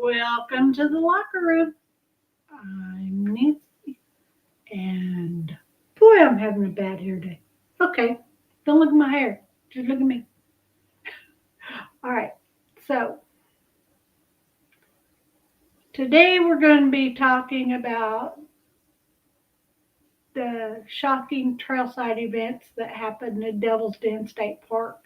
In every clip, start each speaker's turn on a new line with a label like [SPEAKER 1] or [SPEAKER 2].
[SPEAKER 1] Welcome to the locker room. I'm Nancy, and boy, I'm having a bad hair day. Okay, don't look at my hair, just look at me. All right, so today we're going to be talking about the shocking trailside events that happened at Devil's Den State Park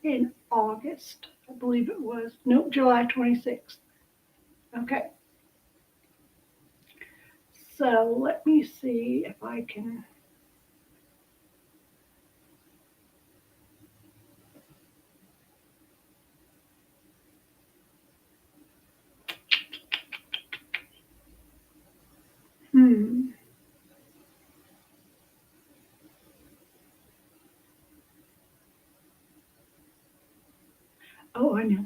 [SPEAKER 1] in August. I believe it was. Nope, July 26th. Okay. So let me see if I can. Oh, I know.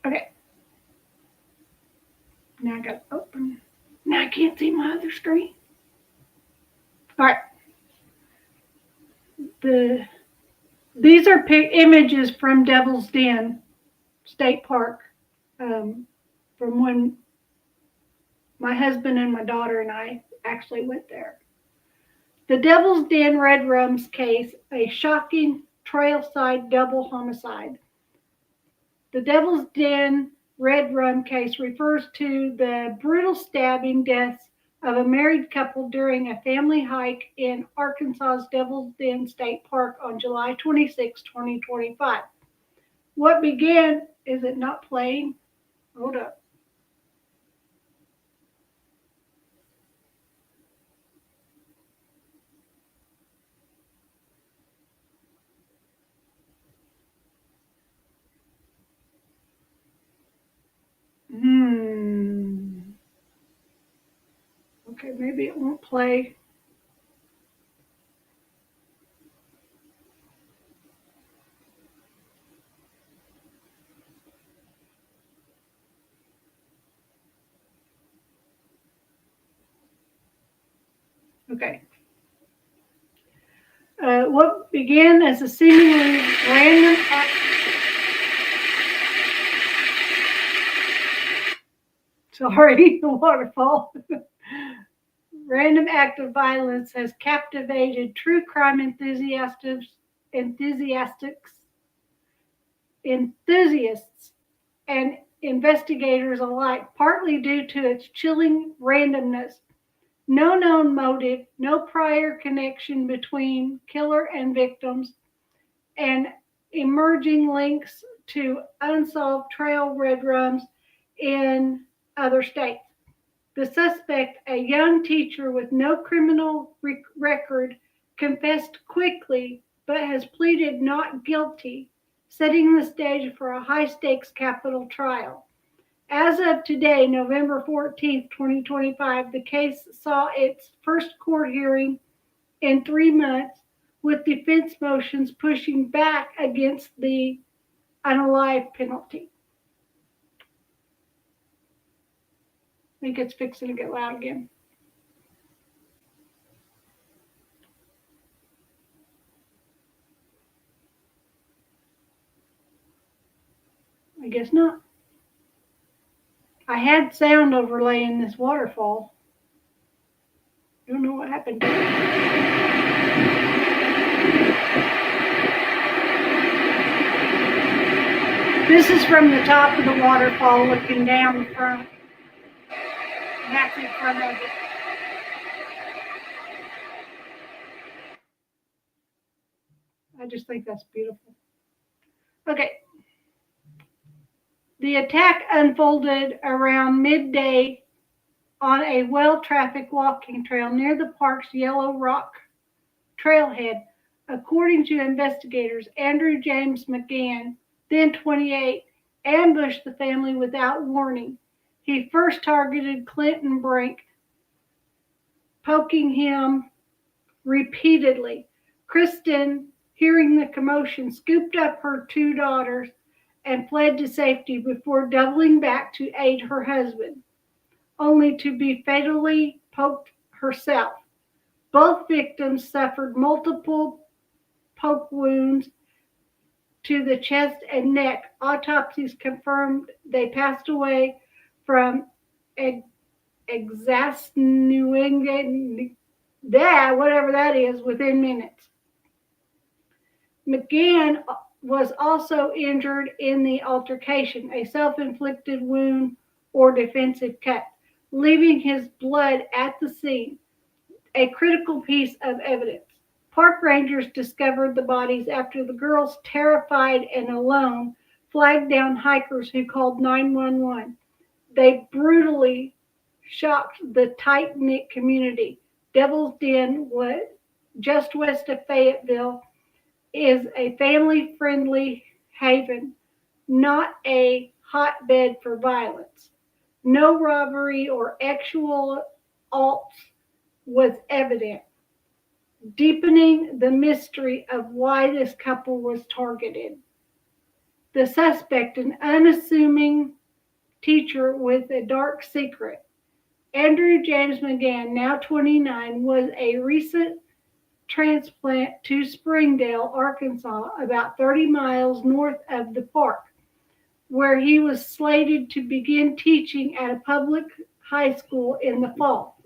[SPEAKER 1] Okay. Now I got to open. Now I can't see my other screen. All right. These are images from Devil's Den State Park from when my husband and my daughter and I actually went there. The Devil's Den Red Rums case, a shocking trailside double homicide. The Devil's Den Red Rum case refers to the brutal stabbing deaths of a married couple during a family hike in Arkansas's Devil's Den State Park on July 26, 2025. What began, is it not playing? Hold up. Okay, maybe it won't play. Okay. What began as a seemingly random act. Sorry, the waterfall. Random act of violence has captivated true crime enthusiasts and investigators alike, partly due to its chilling randomness. No known motive, no prior connection between killer and victims, and emerging links to unsolved trail red rums in other states. The suspect, a young teacher with no criminal record, confessed quickly but has pleaded not guilty, setting the stage for a high stakes capital trial. As of today, November 14th, 2025, the case saw its first court hearing in 3 months, with defense motions pushing back against the unalive penalty. I think it's fixing to get loud again. I guess not. I had sound overlay in this waterfall. I don't know what happened to it. This is from the top of the waterfall looking down the front. That's in front of it. I just think that's beautiful. Okay. The attack unfolded around midday on a well-trafficked walking trail near the park's Yellow Rock trailhead. According to investigators, Andrew James McGann, then 28, ambushed the family without warning. He first targeted Clinton Brink, poking him repeatedly. Kristen, hearing the commotion, scooped up her two daughters and fled to safety before doubling back to aid her husband, only to be fatally poked herself. Both victims suffered multiple poke wounds to the chest and neck. Autopsies confirmed they passed away from exasnuating that, whatever that is, within minutes. McGann was also injured in the altercation, a self-inflicted wound or defensive cut, leaving his blood at the scene, a critical piece of evidence. Park rangers discovered the bodies after the girls, terrified and alone, flagged down hikers who called 911. They brutally shocked the tight-knit community. Devil's Den, just west of Fayetteville, is a family-friendly haven, not a hotbed for violence. No robbery or actual assaults was evident, deepening the mystery of why this couple was targeted. The suspect, an unassuming teacher with a dark secret, Andrew James McGann, now 29, was a recent transplant to Springdale, Arkansas, about 30 miles north of the park, where he was slated to begin teaching at a public high school in the fall.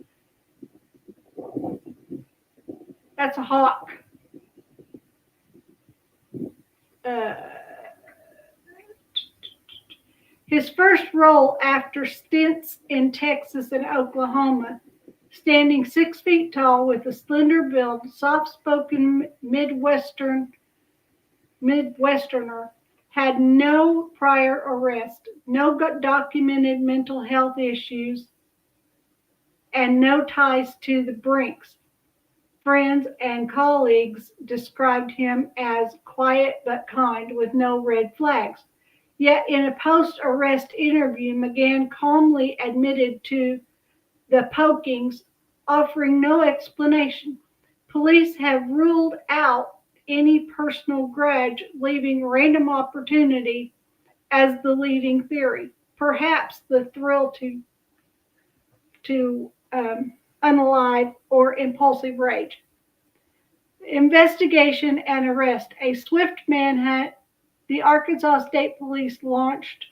[SPEAKER 1] That's a hawk. His first role after stints in Texas and Oklahoma Standing 6 feet tall with a slender build, soft-spoken Midwesterner, had no prior arrest, no documented mental health issues, and no ties to the Brinks. Friends and colleagues described him as quiet but kind with no red flags. Yet in a post-arrest interview, McGann calmly admitted to the pokings, offering no explanation. Police have ruled out any personal grudge, leaving random opportunity as the leading theory. Perhaps the thrill to unalive or impulsive rage. Investigation and arrest. A swift manhunt. The Arkansas State Police launched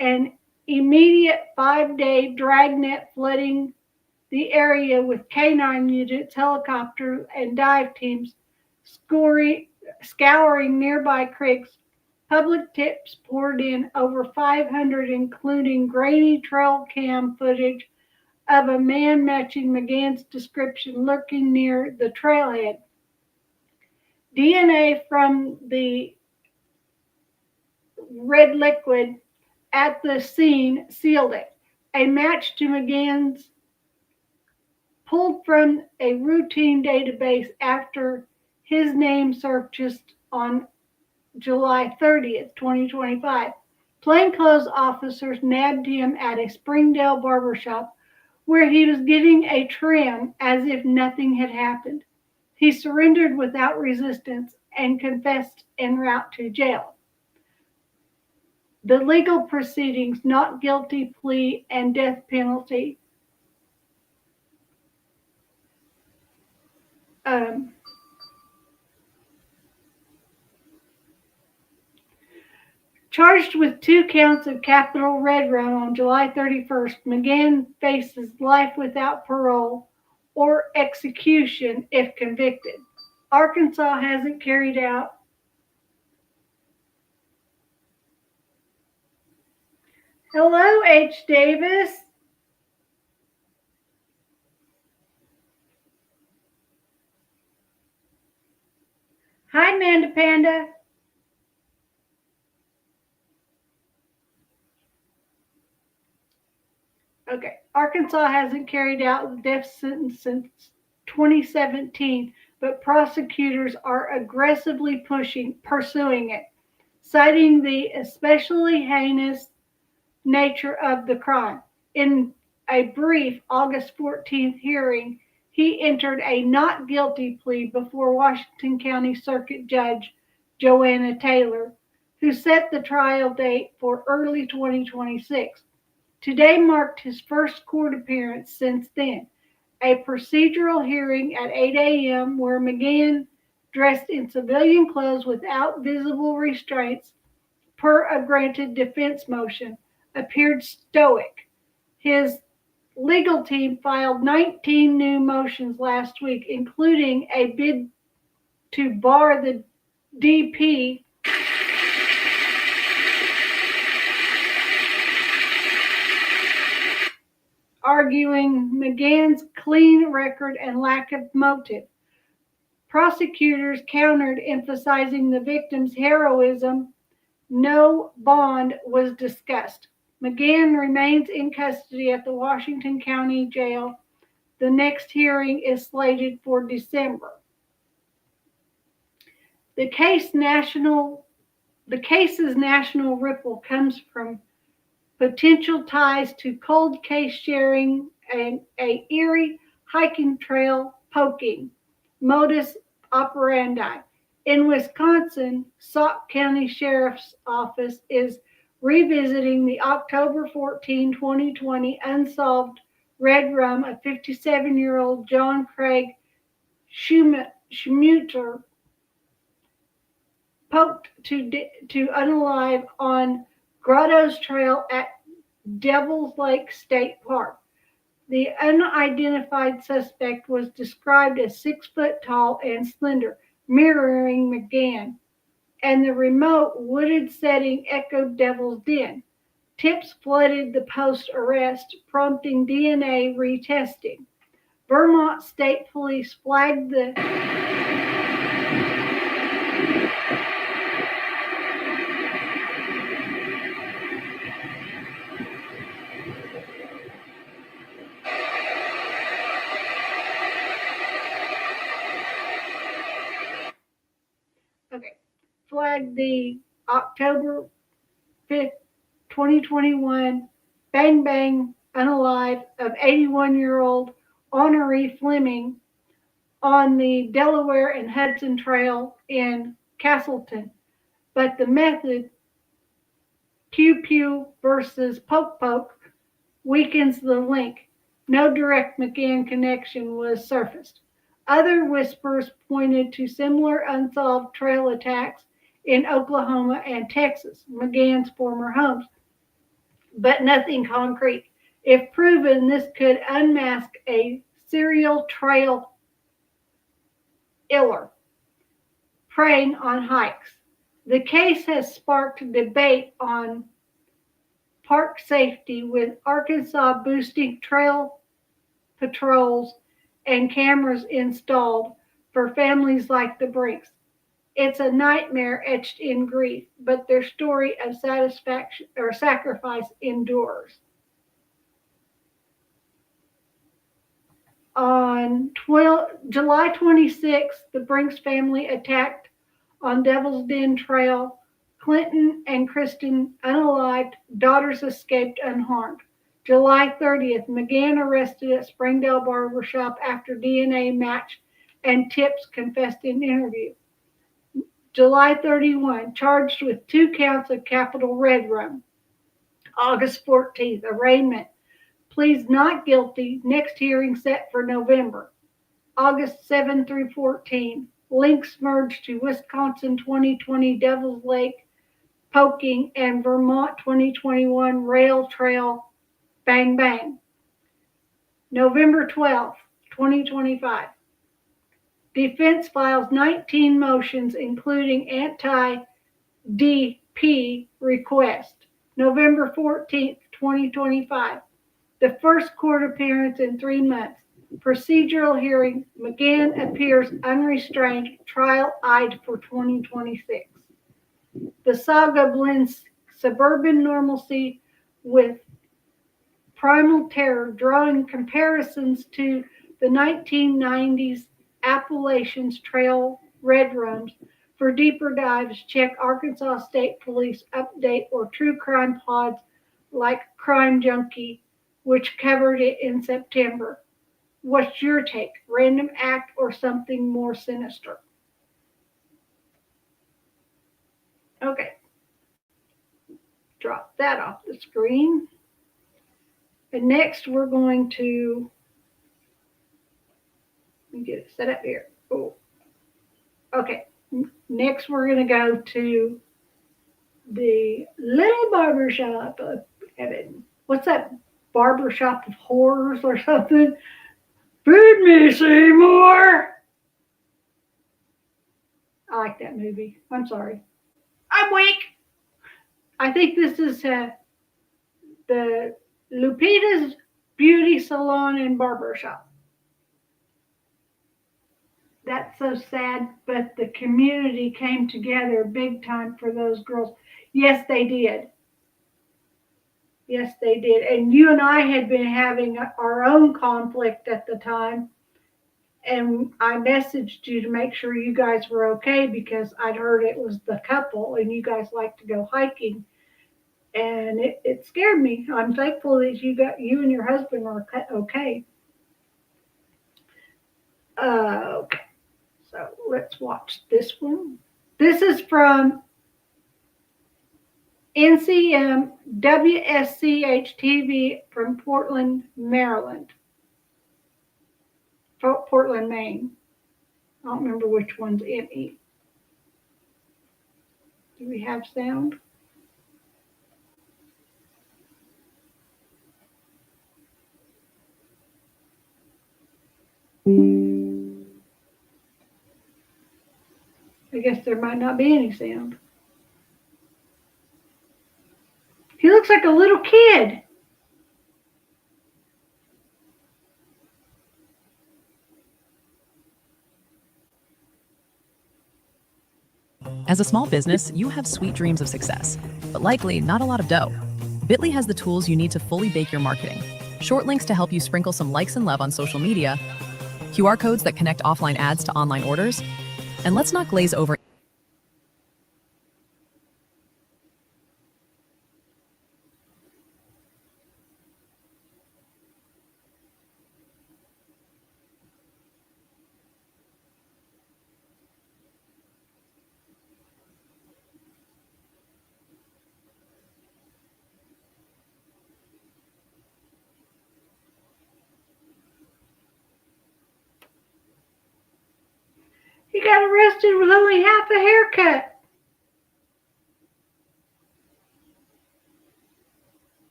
[SPEAKER 1] an immediate 5-day dragnet flooding the area with canine units, helicopters, and dive teams scouring nearby creeks. Public tips poured in, over 500, including grainy trail cam footage of a man matching McGann's description lurking near the trailhead. DNA from the red liquid at the scene sealed it. A match to McGann's pulled from a routine database after his name surfaced on July 30th, 2025. Plainclothes officers nabbed him at a Springdale barbershop where he was getting a trim as if nothing had happened. He surrendered without resistance and confessed en route to jail. The legal proceedings, not guilty plea and death penalty, charged with 2 counts of capital red rum on July 31st, McGann faces life without parole or execution if convicted. Arkansas hasn't carried out Hello, H. Davis. Hi, Manda Panda. Okay. Arkansas hasn't carried out the death sentence since 2017, but prosecutors are aggressively pursuing it, citing the especially heinous nature of the crime. In a brief August 14th hearing, he entered a not guilty plea before Washington County Circuit Judge Joanna Taylor, who set the trial date for early 2026. Today marked his first court appearance since then, a procedural hearing at 8 a.m. where McGann, dressed in civilian clothes without visible restraints per a granted defense motion, appeared stoic. His legal team filed 19 new motions last week, including a bid to bar the DP arguing McGann's clean record and lack of motive. Prosecutors countered, emphasizing the victim's heroism. No bond was discussed. McGann remains in custody at the Washington County Jail. The next hearing is slated for December. The case's national ripple comes from potential ties to cold case sharing and a Erie hiking trail poking modus operandi. In Wisconsin, Sauk County Sheriff's Office is revisiting the October 14, 2020 unsolved red rum of 57-year-old John Craig Schmuter poked to unalive on Grottoes Trail at Devil's Lake State Park. The unidentified suspect was described as 6 foot tall and slender, mirroring McGann, and the remote wooded setting echoed Devil's Den. Tips flooded the post-arrest, prompting DNA retesting. Vermont State Police flagged the October 5th, 2021 bang bang unalive of 81-year-old Honoree Fleming on the Delaware and Hudson Trail in Castleton. But the method, pew pew versus poke poke, weakens the link. No direct McGann connection was surfaced. Other whispers pointed to similar unsolved trail attacks in Oklahoma and Texas, McGann's former homes, but nothing concrete. If proven, this could unmask a serial trail killer preying on hikes. The case has sparked debate on park safety, with Arkansas boosting trail patrols and cameras installed for families like the Brinks. It's a nightmare etched in grief, but their story of satisfaction or sacrifice endures. On July 26th, the Brinks family attacked on Devil's Den Trail. Clinton and Kristen unalived, daughters escaped unharmed. July 30th, McGann arrested at Springdale Barbershop after DNA match and tips confessed in interview. July 31, charged with 2 counts of capital red rum. August 14th, arraignment. Pleads not guilty. Next hearing set for November. August 7 through 14, links merged to Wisconsin 2020 Devil's Lake poking and Vermont 2021 rail trail bang bang. November 12th, 2025. Defense files 19 motions, including anti-DP request. November 14th, 2025. The first court appearance in 3 months. Procedural hearing. McGann appears unrestrained. Trial eyed for 2026. The saga blends suburban normalcy with primal terror, drawing comparisons to the 1990s Appalachians Trail red rums. For deeper dives, check Arkansas State Police Update or True Crime pods like Crime Junkie, which covered it in September. What's your take? Random act or something more sinister? Okay. Drop that off the screen. And next we're going to, let me get it set up here. Oh, okay. Next we're going to go to the little barbershop of heaven. What's that? Barbershop of horrors or something? Feed me, Seymour. I like that movie. I'm sorry. I'm weak. I think this is the Lupita's Beauty Salon and Barbershop. That's so sad, but the community came together big time for those girls. Yes, they did. Yes, they did. And you and I had been having our own conflict at the time. And I messaged you to make sure you guys were okay because I'd heard it was the couple and you guys like to go hiking. And it scared me. I'm thankful that you and your husband are okay. Okay. So let's watch this one. This is from NCM WSCH TV from Portland, Maryland. Portland, Maine. I don't remember which one's NE. Do we have sound? I guess there might not be any sound. He looks like a little kid.
[SPEAKER 2] As a small business, you have sweet dreams of success, but likely not a lot of dough. Bitly has the tools you need to fully bake your marketing. Short links to help you sprinkle some likes and love on social media, QR codes that connect offline ads to online orders, and let's not glaze over.
[SPEAKER 1] He got arrested with only half a haircut.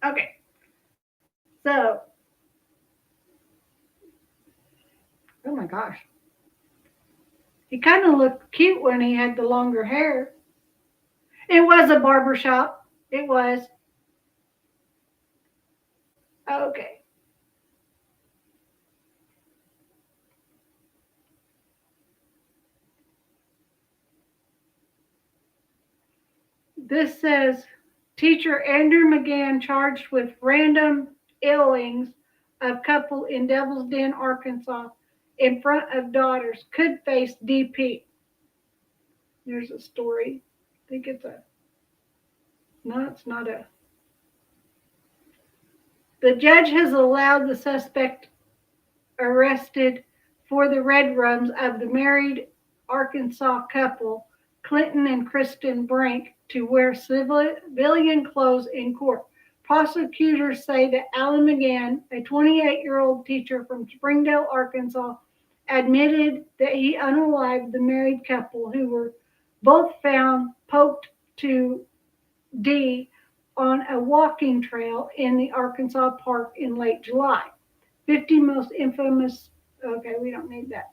[SPEAKER 1] Okay, so, oh my gosh. He kind of looked cute when he had the longer hair. It was a barber shop. It was. Okay. This says teacher Andrew McGann charged with random illings of couple in Devil's Den, Arkansas, in front of daughters could face DP. There's a story. I think it's a. No, it's not a. The judge has allowed the suspect arrested for the red rums of the married Arkansas couple, Clinton and Kristen Brink, to wear civilian clothes in court. Prosecutors say that Alan McGann, a 28-year-old teacher from Springdale, Arkansas, admitted that he unalived the married couple who were both found poked to D on a walking trail in the Arkansas park in late July. 50 most infamous, okay, we don't need that.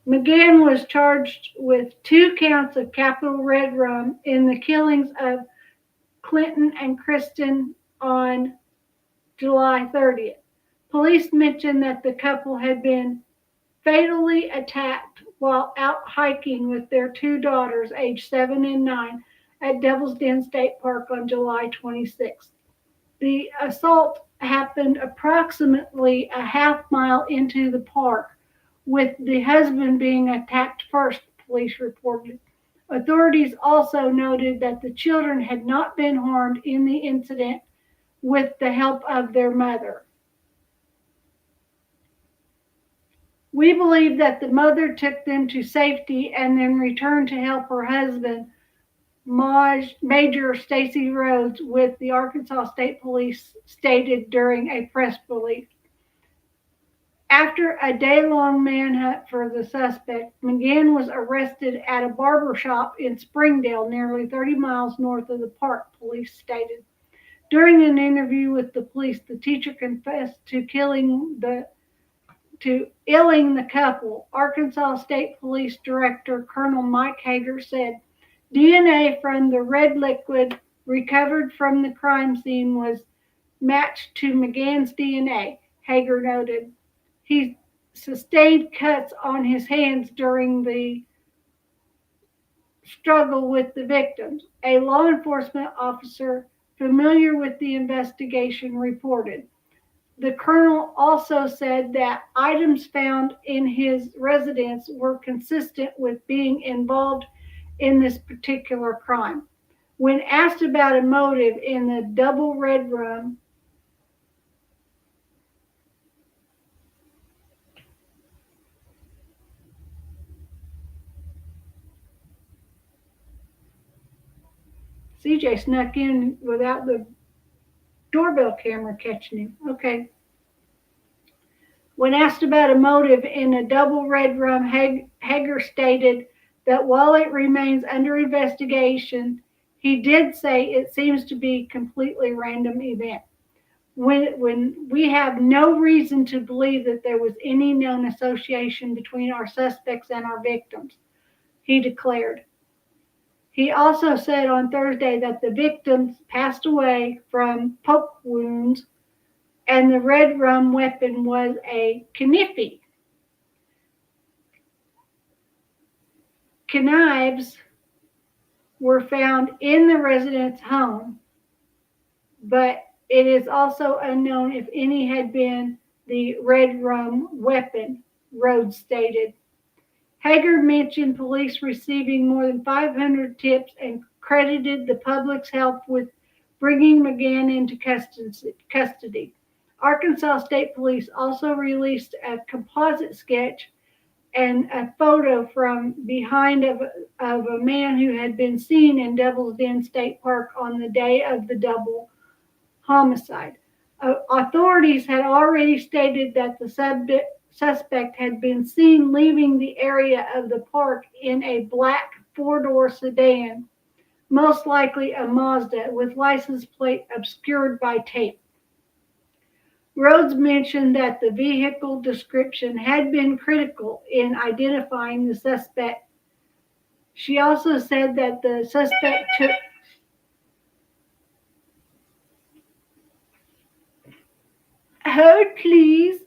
[SPEAKER 1] McGann was charged with 2 counts of capital red rum in the killings of Clinton and Kristen on July 30th. Police mentioned that the couple had been fatally attacked while out hiking with their 2 daughters, aged 7 and 9, at Devil's Den State Park on July 26th. The assault happened approximately a half mile into the park, with the husband being attacked first, police reported. Authorities also noted that the children had not been harmed in the incident with the help of their mother. We believe that the mother took them to safety and then returned to help her husband, Major Stacy Rhodes, with the Arkansas State Police, stated during a press release. After a day-long manhunt for the suspect, McGann was arrested at a barber shop in Springdale, nearly 30 miles north of the park, police stated. During an interview with the police, the teacher confessed to illing the couple. Arkansas State Police Director Colonel Mike Hager said, DNA from the red liquid recovered from the crime scene was matched to McGann's DNA, Hager noted. He sustained cuts on his hands during the struggle with the victims, a law enforcement officer familiar with the investigation reported. The colonel also said that items found in his residence were consistent with being involved in this particular crime. When asked about a motive in the double red rum, CJ snuck in without the doorbell camera catching him. Okay. When asked about a motive in a double red rum, Hager stated that while it remains under investigation, He did say it seems to be a completely random event. When we have no reason to believe that there was any known association between our suspects and our victims, he declared. He also said on Thursday that the victims passed away from poke wounds and the red rum weapon was a knife. Knives were found in the resident's home, but it is also unknown if any had been the red rum weapon, Rhodes stated. Hager mentioned police receiving more than 500 tips and credited the public's help with bringing McGann into custody. Arkansas State Police also released a composite sketch and a photo from behind of a man who had been seen in Devil's Den State Park on the day of the double homicide. Authorities had already stated that the suspect had been seen leaving the area of the park in a black four-door sedan, most likely a Mazda, with license plate obscured by tape. Rhodes mentioned that the vehicle description had been critical in identifying the suspect. She also said that the suspect took hold, please.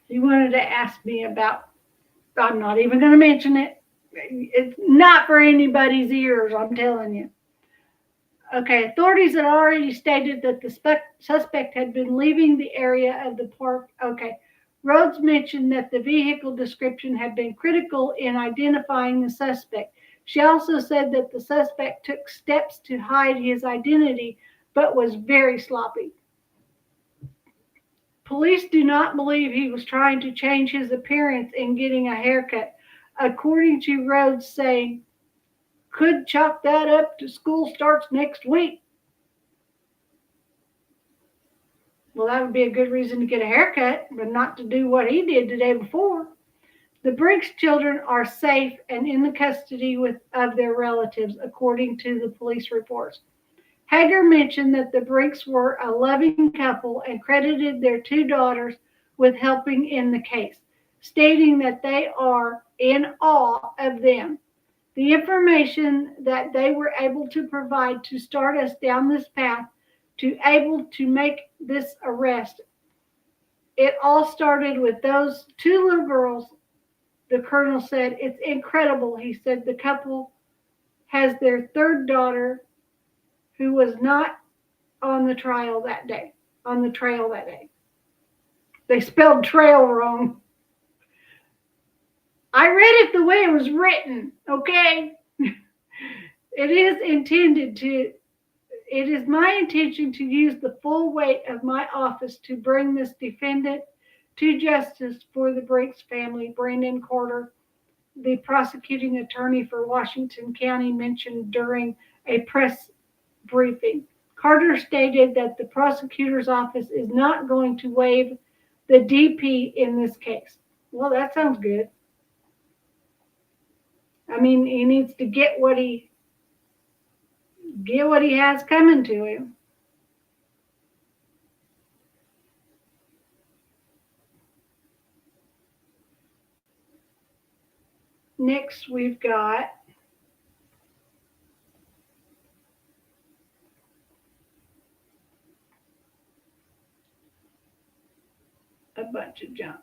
[SPEAKER 1] He wanted to ask me about, I'm not even going to mention it. It's not for anybody's ears, I'm telling you. Okay, authorities had already stated that the suspect had been leaving the area of the park. Okay, Rhodes mentioned that the vehicle description had been critical in identifying the suspect. She also said that the suspect took steps to hide his identity, but was very sloppy. Police do not believe he was trying to change his appearance in getting a haircut, according to Rhodes saying, could chalk that up to school starts next week. Well, that would be a good reason to get a haircut, but not to do what he did the day before. The Brinks children are safe and in the custody of their relatives, according to the police reports. Hager mentioned that the Brinks were a loving couple and credited their two daughters with helping in the case, stating that they are in awe of them. The information that they were able to provide to start us down this path to able to make this arrest. It all started with those two little girls, the colonel said. It's incredible. He said the couple has their third daughter who was not on the trail that day. They spelled trail wrong. I read it the way it was written, okay? It is my intention to use the full weight of my office to bring this defendant to justice for the Brinks family, Brandon Carter, the prosecuting attorney for Washington County, mentioned during a press briefing. Carter stated that the prosecutor's office is not going to waive the DP in this case. Well, that sounds good. I mean, he needs to get what he has coming to him. Next, we've got a bunch of junk.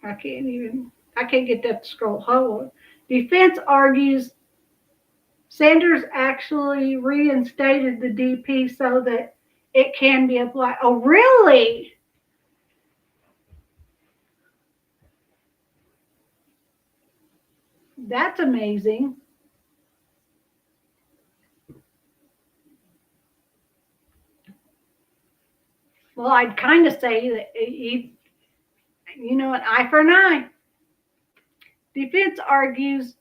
[SPEAKER 1] I can't get that to scroll. Hold on. Defense argues Sanders actually reinstated the DP so that it can be applied. Oh, really? That's amazing. Well, I'd kind of say that An eye for an eye. Defense argues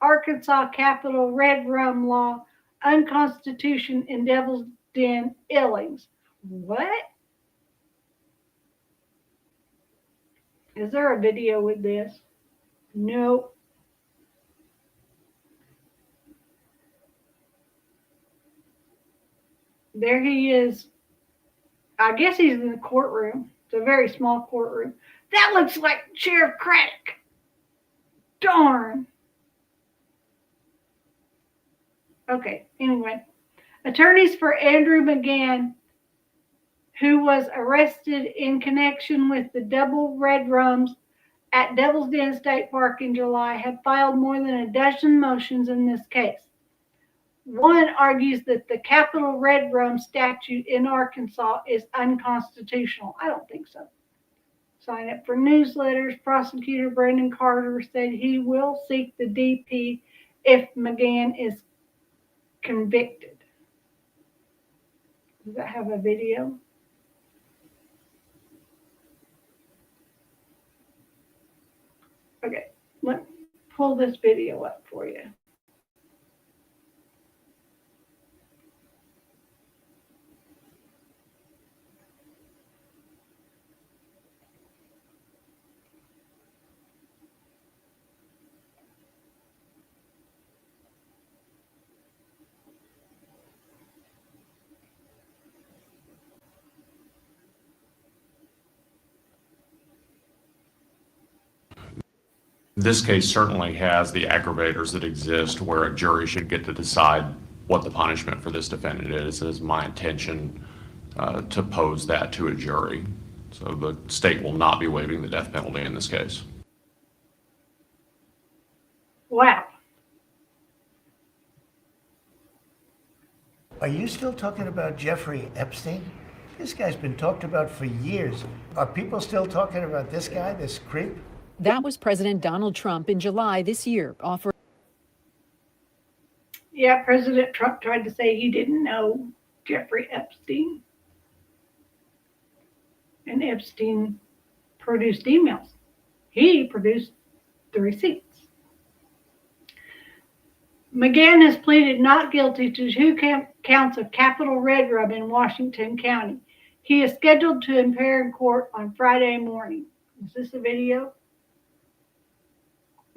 [SPEAKER 1] Arkansas Capital Red Rum Law unconstitutional in Devil's Den illings. What? Is there a video with this? Nope. There he is. I guess he's in the courtroom. It's a very small courtroom. That looks like Sheriff Craddock. Darn. Okay, anyway. Attorneys for Andrew McGann, who was arrested in connection with the double red rums at Devil's Den State Park in July, have filed more than a dozen motions in this case. One argues that the capital red rum statute in Arkansas is unconstitutional. I don't think so. Sign up for newsletters. Prosecutor Brendan Carter said he will seek the DP if McGann is convicted. Does that have a video? Okay, let me pull this video up for you.
[SPEAKER 3] This case certainly has the aggravators that exist where a jury should get to decide what the punishment for this defendant is. It is my intention to pose that to a jury. So the state will not be waiving the death penalty in this case.
[SPEAKER 1] Wow.
[SPEAKER 4] Are you still talking about Jeffrey Epstein? This guy's been talked about for years. Are people still talking about this guy, this creep?
[SPEAKER 5] That was President Donald Trump in July this year, offering.
[SPEAKER 1] Yeah, President Trump tried to say he didn't know Jeffrey Epstein. And Epstein produced emails. He produced the receipts. McGann has pleaded not guilty to 2 counts of capital red rum in Washington County. He is scheduled to appear in court on Friday morning. Is this a video?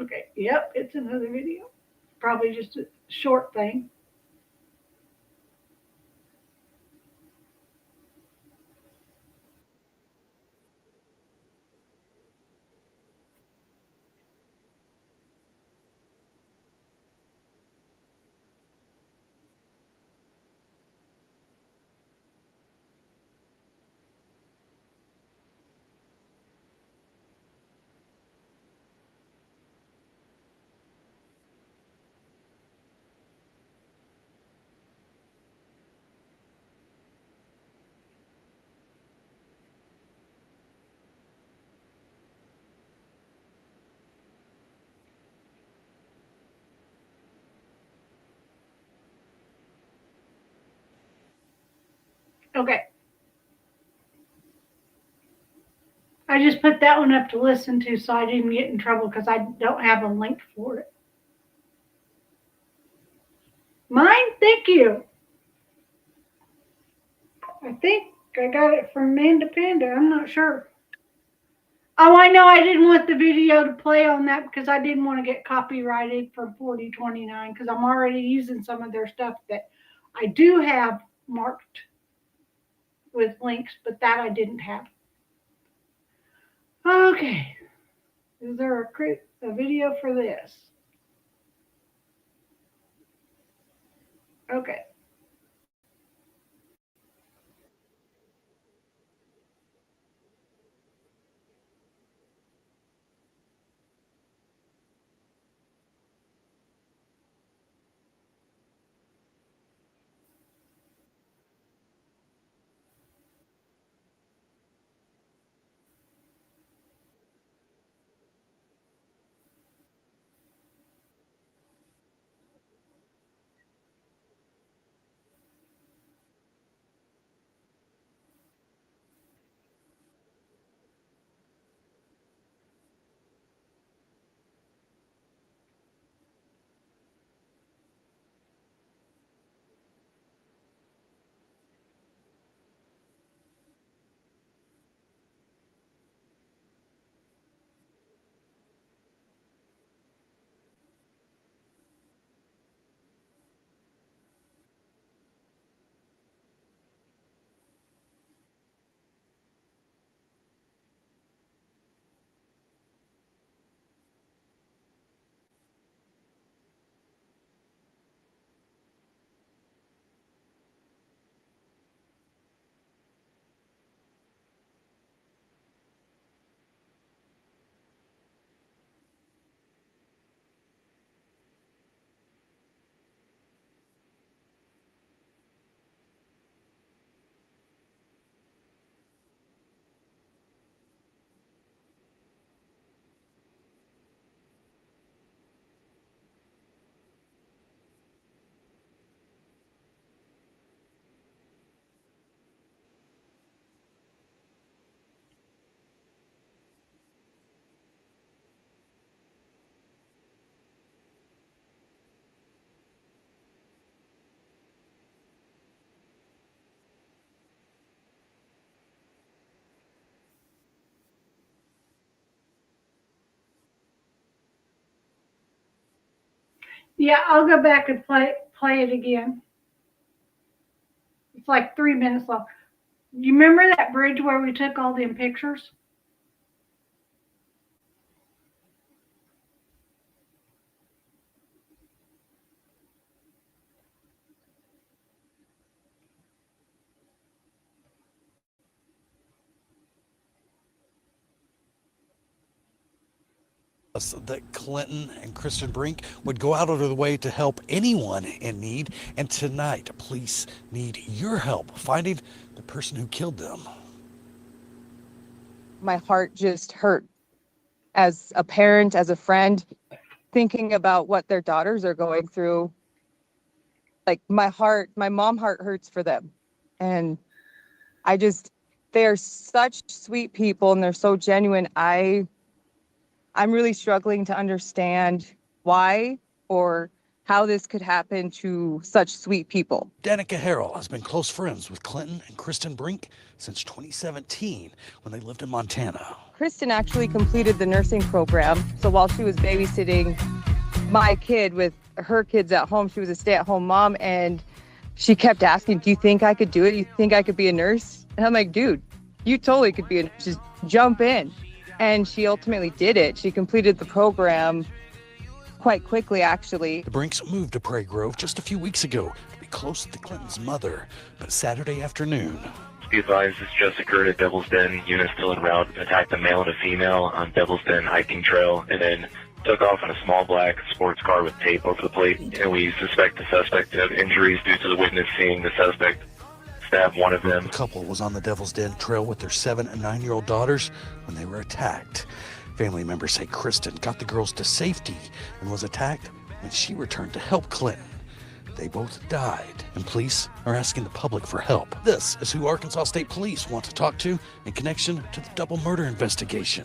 [SPEAKER 1] Okay, yep, it's another video. Probably just a short thing. Okay. I just put that one up to listen to so I didn't get in trouble because I don't have a link for it. Mine? Thank you. I think I got it from Amanda Panda. I'm not sure. Oh, I know I didn't want the video to play on that because I didn't want to get copyrighted from 4029 because I'm already using some of their stuff that I do have marked with links, but that I didn't have. Okay. Is there a video for this? Okay. Yeah, I'll go back and play it again. It's like 3 minutes long. You remember that bridge where we took all them pictures?
[SPEAKER 6] That Clinton and Kristen Brink would go out of their way to help anyone in need. And tonight, police need your help finding the person who killed them.
[SPEAKER 7] My heart just hurt as a parent, as a friend, thinking about what their daughters are going through. Like my mom heart hurts for them. And they're such sweet people and they're so genuine. I'm really struggling to understand why or how this could happen to such sweet people.
[SPEAKER 6] Danica Harrell has been close friends with Clinton and Kristen Brink since 2017 when they lived in Montana.
[SPEAKER 7] Kristen actually completed the nursing program. So while she was babysitting my kid with her kids at home, she was a stay-at-home mom, and she kept asking, do you think I could do it? Do you think I could be a nurse? And I'm like, dude, you totally could be a nurse. Just jump in. And she ultimately did it. She completed the program quite quickly, actually.
[SPEAKER 6] The Brinks moved to Prairie Grove just a few weeks ago to be close to Clinton's mother. But Saturday afternoon,
[SPEAKER 8] Be advised, this just occurred at Devil's Den. Unit still en route. Attacked a male and a female on Devil's Den hiking trail, and then took off in a small black sports car with tape over the plate. And we suspect the suspect to have injuries due to the witness seeing the suspect stab one of them.
[SPEAKER 6] the couple was on the Devil's Den trail with their 7 and 9-year-old daughters when they were attacked. Family members say Kristen got the girls to safety and was attacked when she returned to help Clinton. They both died, and police are asking the public for help. This is who Arkansas State Police want to talk to in connection to the double murder investigation.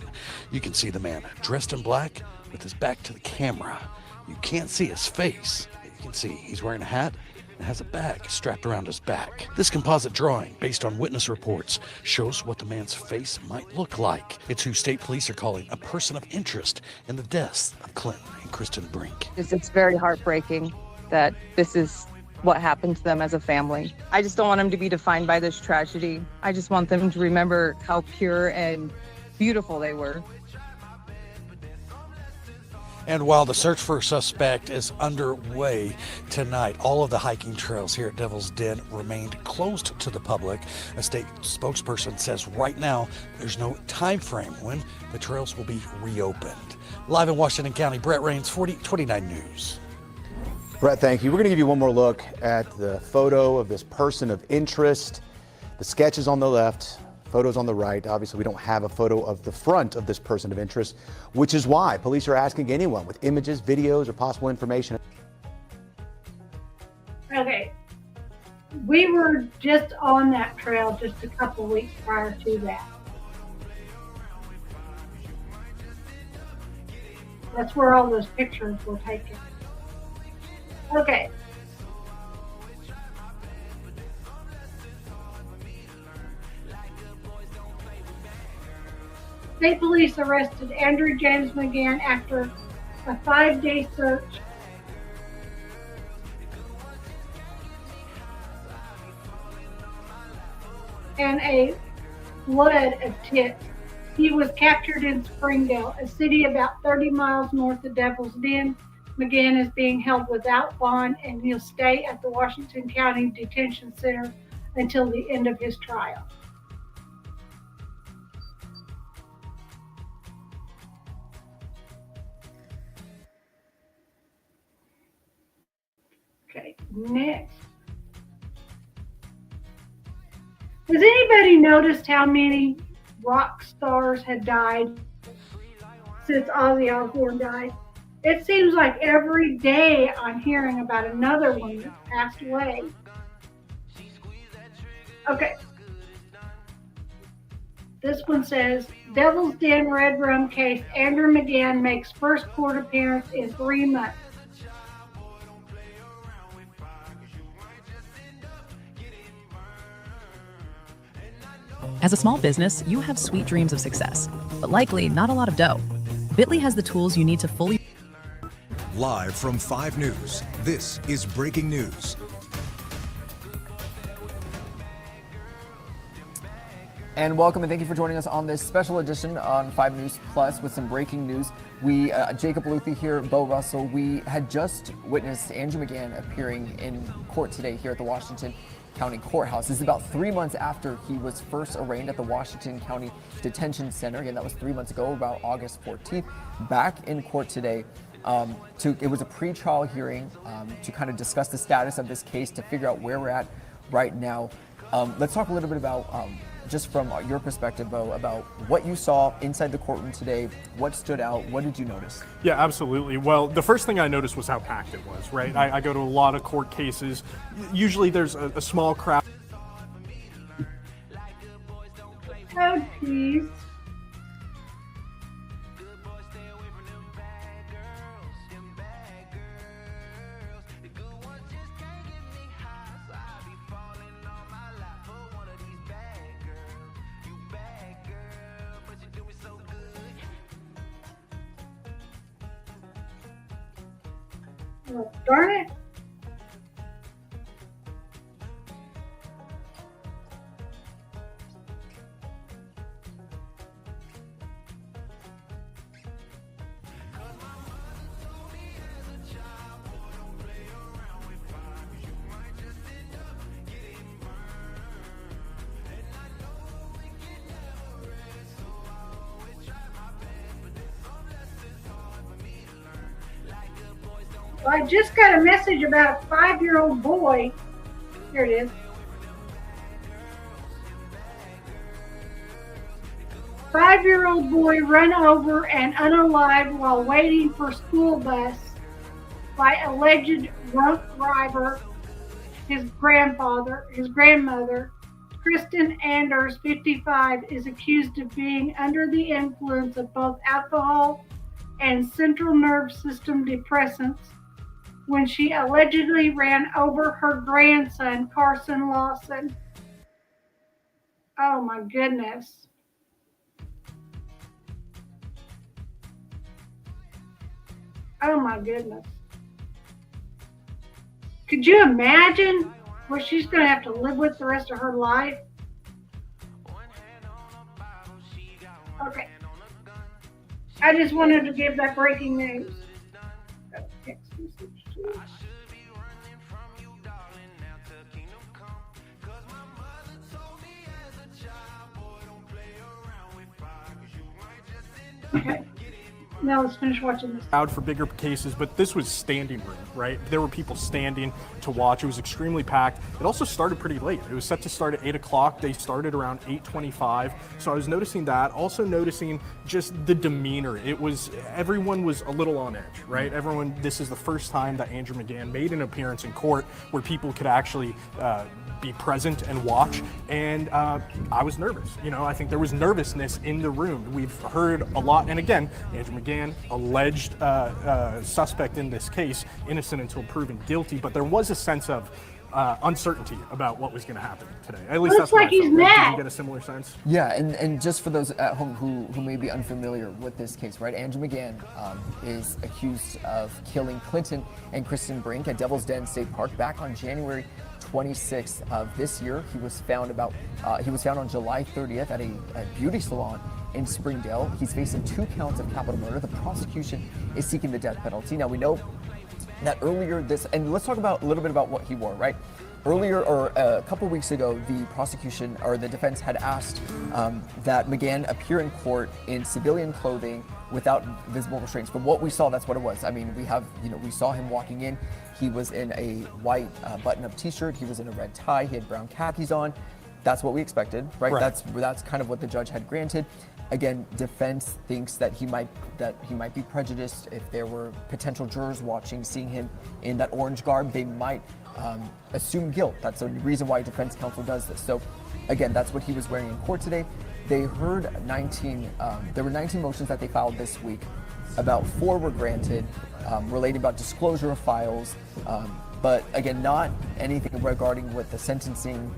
[SPEAKER 6] You can see the man dressed in black with his back to the camera. You can't see his face. You can see he's wearing a hat and has a bag strapped around his back. This composite drawing, based on witness reports, shows what the man's face might look like. It's who state police are calling a person of interest in the deaths of Clinton and Kristen Brink.
[SPEAKER 7] It's very heartbreaking that this is what happened to them as a family. I just don't want them to be defined by this tragedy. I just want them to remember how pure and beautiful they were.
[SPEAKER 6] And while the search for a suspect is underway tonight, all of the hiking trails here at Devil's Den remained closed to the public. A state spokesperson says right now there's no time frame when the trails will be reopened. Live in Washington County, Brett Rains, 4029 News.
[SPEAKER 9] Brett, thank you. We're going to give you one more look at the photo of this person of interest. The sketch is on the left, photos on the right. Obviously, we don't have a photo of the front of this person of interest, which is why police are asking anyone with images, videos, or possible information.
[SPEAKER 1] Okay. We were just on that trail just a couple weeks prior to that. That's where all those pictures were taken. Okay. State police arrested Andrew James McGann after a 5-day search and a flood of tips. He was captured in Springdale, a city about 30 miles north of Devil's Den. McGann is being held without bond, and he'll stay at the Washington County Detention Center until the end of his trial. Okay, next. Has anybody noticed how many rock stars had died since Ozzy Osbourne died? It seems like every day I'm hearing about another one that passed away. Okay. This one says, Devil's Den Red Rum case, Andrew McGann makes first court appearance in 3 months.
[SPEAKER 2] As a small business, you have sweet dreams of success, but likely not a lot of dough. Bitly has the tools you need to fully
[SPEAKER 10] Live from 5 News, this is Breaking News.
[SPEAKER 11] And welcome and thank you for joining us on this special edition on 5 News Plus with some breaking news. We, Jacob Luthi here, Bo Russell, we had just witnessed Andrew McGahn appearing in court today here at the Washington County Courthouse. This is about 3 months after he was first arraigned at the Washington County Detention Center. Again, that was 3 months ago, about August 14th. Back in court today. It was a pre-trial hearing to kind of discuss the status of this case, to figure out where we're at right now. Let's talk a little bit about just from your perspective, Bo, about what you saw inside the courtroom today, what stood out, what did you notice?
[SPEAKER 12] Yeah, absolutely. Well, the first thing I noticed was how packed it was, right? I go to a lot of court cases. Usually there's a small crowd.
[SPEAKER 1] Oh, please. Oh, darn it. I just got a message about a 5-year-old boy. Here it is. 5-year-old boy run over and unalived while waiting for school bus by alleged drunk driver. His grandmother, Kristen Anders, 55, is accused of being under the influence of both alcohol and central nerve system depressants when she allegedly ran over her grandson, Carson Lawson. Oh my goodness. Oh my goodness. Could you imagine what she's going to have to live with the rest of her life? Okay. I just wanted to give that breaking news. Text message to okay. Now let's finish watching this.
[SPEAKER 12] Out for bigger cases, but this was standing room, right? There were people standing to watch. It was extremely packed. It also started pretty late. It was set to start at 8 o'clock. They started around 8:25. So I was noticing that. Also noticing just the demeanor. Everyone was a little on edge, right? This is the first time that Andrew McGahn made an appearance in court where people could actually be present and watch. And I was nervous. I think there was nervousness in the room. We've heard a lot. And again, Andrew McGahn, alleged suspect in this case, innocent until proven guilty. But there was a sense of uncertainty about what was going to happen today. At least
[SPEAKER 1] Looks
[SPEAKER 12] that's what
[SPEAKER 1] like
[SPEAKER 12] I felt.
[SPEAKER 1] he's
[SPEAKER 12] Did
[SPEAKER 1] mad.
[SPEAKER 12] you get a similar sense?
[SPEAKER 11] Yeah, and just for those at home who may be unfamiliar with this case, right? Andrew McGahn is accused of killing Clinton and Kristen Brink at Devil's Den State Park back on January 26th of this year. He was found on July 30th at a beauty salon in Springdale. He's facing 2 counts of capital murder. The prosecution is seeking the death penalty. Now we know that earlier and let's talk about a little bit about what he wore, right? Earlier, or a couple weeks ago, the prosecution or the defense had asked that McGahn appear in court in civilian clothing without visible restraints. From what we saw, that's what it was. I mean, we saw him walking in. He was in a white button-up T-shirt. He was in a red tie. He had brown khakis on. That's what we expected, right? That's kind of what the judge had granted. Again, defense thinks that he might be prejudiced if there were potential jurors watching, seeing him in that orange garb. They might assume guilt. That's the reason why defense counsel does this. So, again, that's what he was wearing in court today. They heard there were 19 motions that they filed this week. About 4 were granted, relating about disclosure of files, But again, not anything regarding with the sentencing,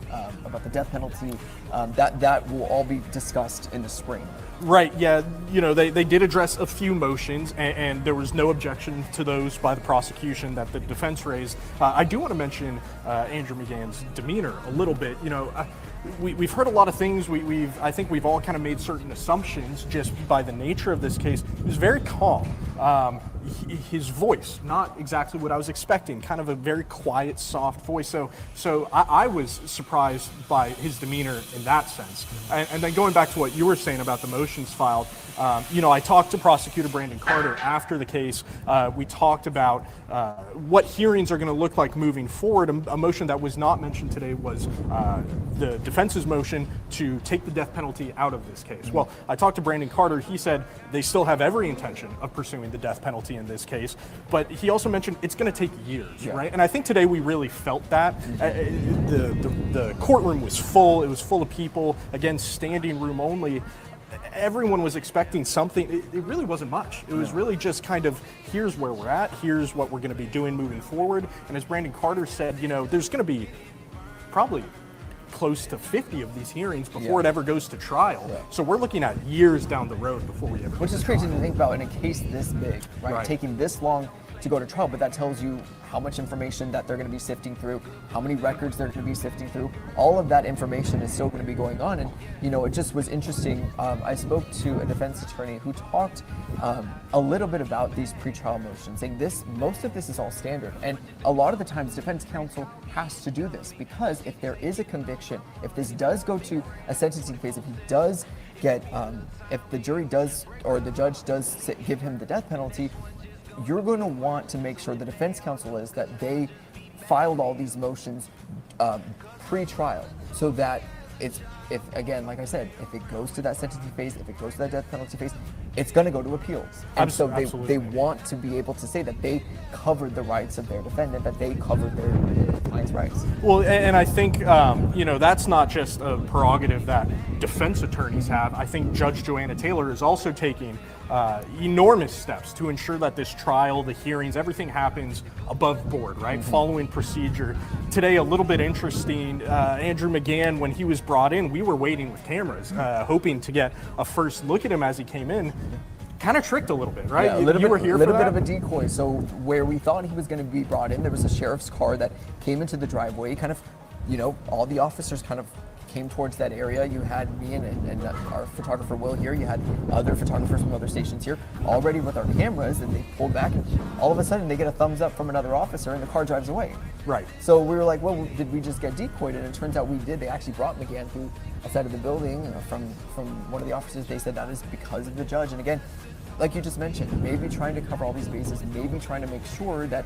[SPEAKER 11] about the death penalty. That will all be discussed in the spring.
[SPEAKER 12] Right, yeah, they did address a few motions, and there was no objection to those by the prosecution that the defense raised. I do want to mention Andrew McGann's demeanor a little bit. We've heard a lot of things. I think we've all kind of made certain assumptions just by the nature of this case. He was very calm. His voice, not exactly what I was expecting, kind of a very quiet, soft voice. So I was surprised by his demeanor in that sense. And then going back to what you were saying about the motions filed, I talked to Prosecutor Brandon Carter after the case. We talked about what hearings are going to look like moving forward. A motion that was not mentioned today was the defense's motion to take the death penalty out of this case. Well, I talked to Brandon Carter. He said they still have every intention of pursuing the death penalty in this case, but he also mentioned it's going to take years, right? And I think today we really felt that. The courtroom was full. It was full of people. Again, standing room only. Everyone was expecting something. It really wasn't much. It was really just kind of, here's where we're at, here's what we're going to be doing moving forward. And as Brandon Carter said, there's going to be probably close to 50 of these hearings before it ever goes to trial. So we're looking at years down the road before we ever.
[SPEAKER 11] Which is crazy to think about in a case this big, right? Taking this long to go to trial, but that tells you how much information that they're going to be sifting through, how many records they're going to be sifting through. All of that information is still going to be going on, and it just was interesting. I spoke to a defense attorney who talked a little bit about these pretrial motions, saying most of this is all standard, and a lot of the times defense counsel has to do this because if there is a conviction, if this does go to a sentencing phase, if he does get, if the jury does or the judge does give him the death penalty, you're going to want to make sure the defense counsel is that they filed all these motions pre-trial so that if again, like I said, if it goes to that sentencing phase, if it goes to that death penalty phase, it's going to go to appeals. And so they want to be able to say that they covered the rights of their defendant, that they covered their client's rights.
[SPEAKER 12] Well, and I think, that's not just a prerogative that defense attorneys have. I think Judge Joanna Taylor is also taking enormous steps to ensure that this trial, the hearings, everything happens above board, right? Following procedure. Today, a little bit interesting, Andrew McGann, when he was brought in, we were waiting with cameras, hoping to get a first look at him as he came in. Kind of tricked a little bit, right?
[SPEAKER 11] Yeah, a little bit of a decoy. So where we thought he was going to be brought in, there was a sheriff's car that came into the driveway. Kind of, all the officers kind of came towards that area. You had me and our photographer Will here. You had other photographers from other stations here, already with our cameras, and they pulled back. And all of a sudden, they get a thumbs up from another officer, and the car drives away.
[SPEAKER 12] Right.
[SPEAKER 11] So we were like, well, did we just get decoyed? And it turns out we did. They actually brought McGann through a side of the building from one of the officers. They said that is because of the judge. And again, like you just mentioned, maybe trying to cover all these bases, maybe trying to make sure that